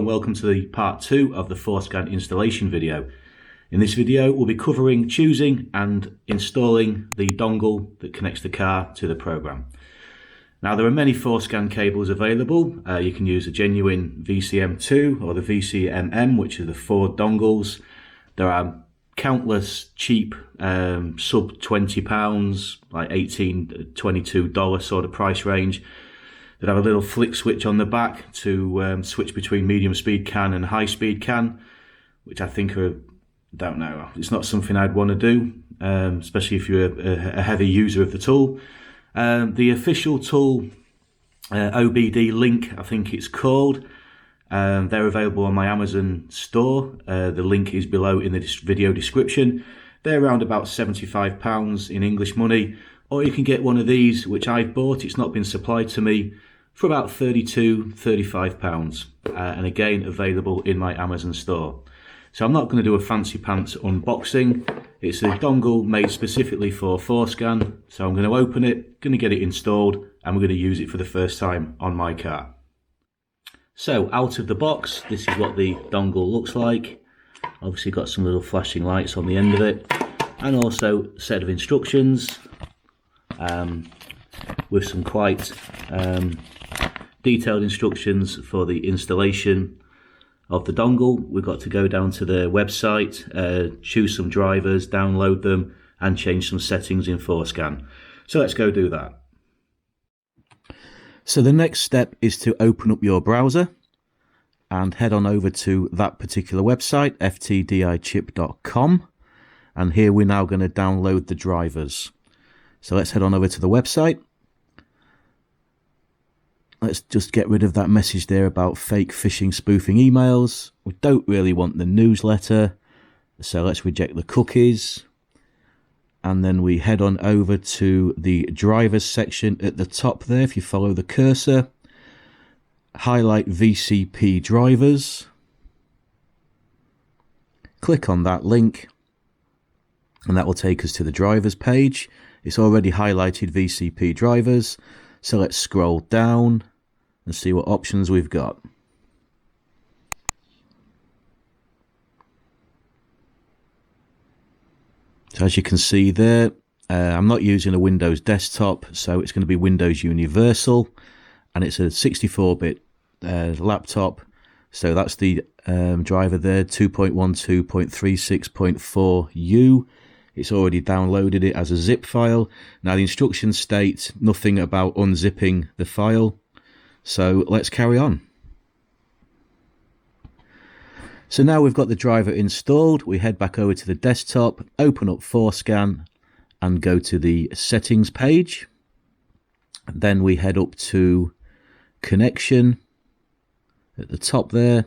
and welcome to the part 2 of the FORScan installation video. In this video we'll be covering choosing and installing the dongle that connects the car to the program. Now there are many FORScan cables available. You can use a genuine VCM2 or the VCMM, which are the Ford dongles. There are countless cheap sub £20, like $18, $22 sort of price range, that have a little flick switch on the back to switch between medium speed CAN and high speed CAN, which I think are, don't know, it's not something I'd want to do, especially if you're a heavy user of the tool. The official tool, OBD Link, I think it's called, they're available on my Amazon store. The link is below in the video description. They're around about £75 in English money, or you can get one of these, which I've bought, it's not been supplied to me, for about £32, £35, and again available in my Amazon store. So I'm not going to do a fancy pants unboxing. It's a dongle made specifically for FORScan, so I'm going to open it, going to get it installed, and we're going to use it for the first time on my car. So out of the box, this is what the dongle looks like. Obviously got some little flashing lights on the end of it, and also a set of instructions with some quite detailed instructions for the installation of the dongle. We've got to go down to the website, choose some drivers, download them, and change some settings in FORScan. So let's go do that. So the next step is to open up your browser and head on over to that particular website, ftdichip.com, and here we're now going to download the drivers. So let's head on over to the website. Let's just get rid of that message there about fake phishing spoofing emails. We don't really want the newsletter, so let's reject the cookies. And then we head on over to the drivers section at the top there. If you follow the cursor, highlight VCP drivers. Click on that link, and that will take us to the drivers page. It's already highlighted VCP drivers, so let's scroll down and see what options we've got. So as you can see there, I'm not using a Windows desktop, so it's going to be Windows Universal, and it's a 64-bit laptop. So that's the driver there, 2.12.36.4U. It's already downloaded it as a zip file. Now the instructions state nothing about unzipping the file, so let's carry on. So now we've got the driver installed, we head back over to the desktop, open up FORScan and go to the settings page. Then we head up to connection at the top there,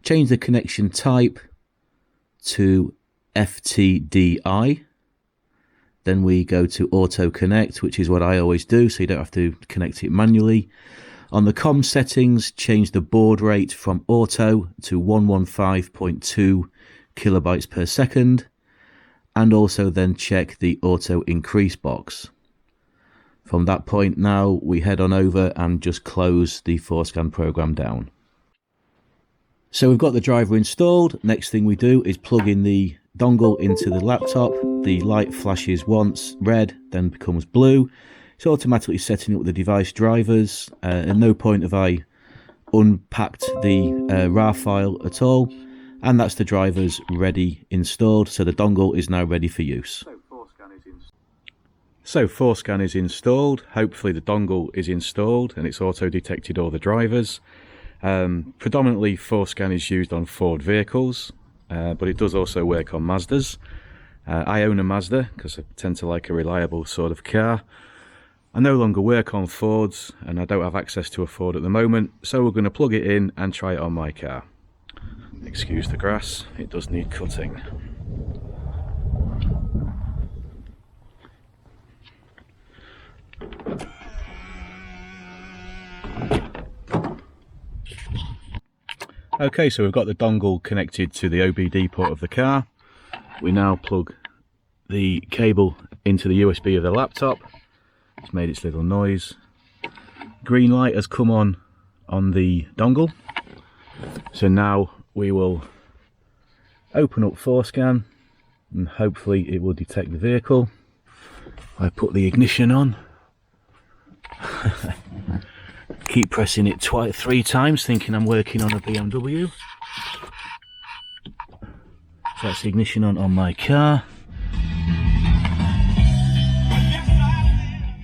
change the connection type to FTDI. Then we go to auto connect, which is what I always do, so you don't have to connect it manually. On the COM settings, change the baud rate from auto to 115.2 kilobytes per second, and also then check the auto increase box. From that point now, we head on over and just close the FORScan program down. So we've got the driver installed. Next thing we do is plug in the dongle into the laptop. The light flashes once red, then becomes blue. It's automatically setting up the device drivers. At no point have I unpacked the RAR file at all, and that's the drivers ready installed. So the dongle is now ready for use. So FORScan is installed. Hopefully the dongle is installed and it's auto detected all the drivers. Predominantly FORScan is used on Ford vehicles, but it does also work on Mazdas. I own a Mazda because I tend to like a reliable sort of car. I no longer work on Fords and I don't have access to a Ford at the moment, so we're going to plug it in and try it on my car. Excuse the grass, it does need cutting. Okay, so we've got the dongle connected to the OBD port of the car. We now plug the cable into the USB of the laptop. It's made its little noise. Green light has come on the dongle. So now we will open up FORScan and hopefully it will detect the vehicle. I put the ignition on. Keep pressing it 3 times thinking I'm working on a BMW. So that's the ignition on my car.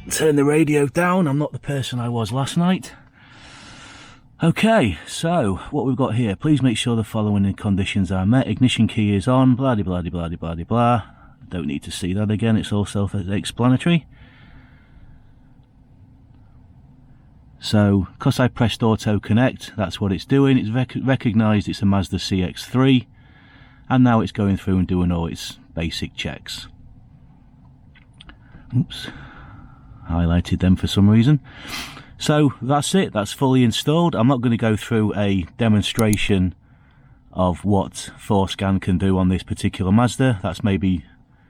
Turn the radio down, I'm not the person I was last night. Okay, so what we've got here, please make sure the following conditions are met. Ignition key is on, blah de blah de blah de blah de blah. Don't need to see that again, it's all self-explanatory. So, because I pressed auto connect, that's what it's doing. It's recognised it's a Mazda CX-3, and now it's going through and doing all its basic checks. Oops, highlighted them for some reason. So that's it, that's fully installed. I'm not going to go through a demonstration of what FORScan can do on this particular Mazda. That's maybe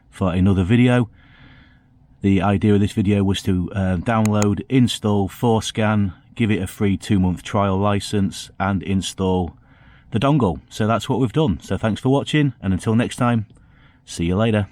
for another video. The idea of this video was to download, install FORScan, give it a free 2-month trial license and install the dongle. So that's what we've done. So thanks for watching, and until next time, see you later.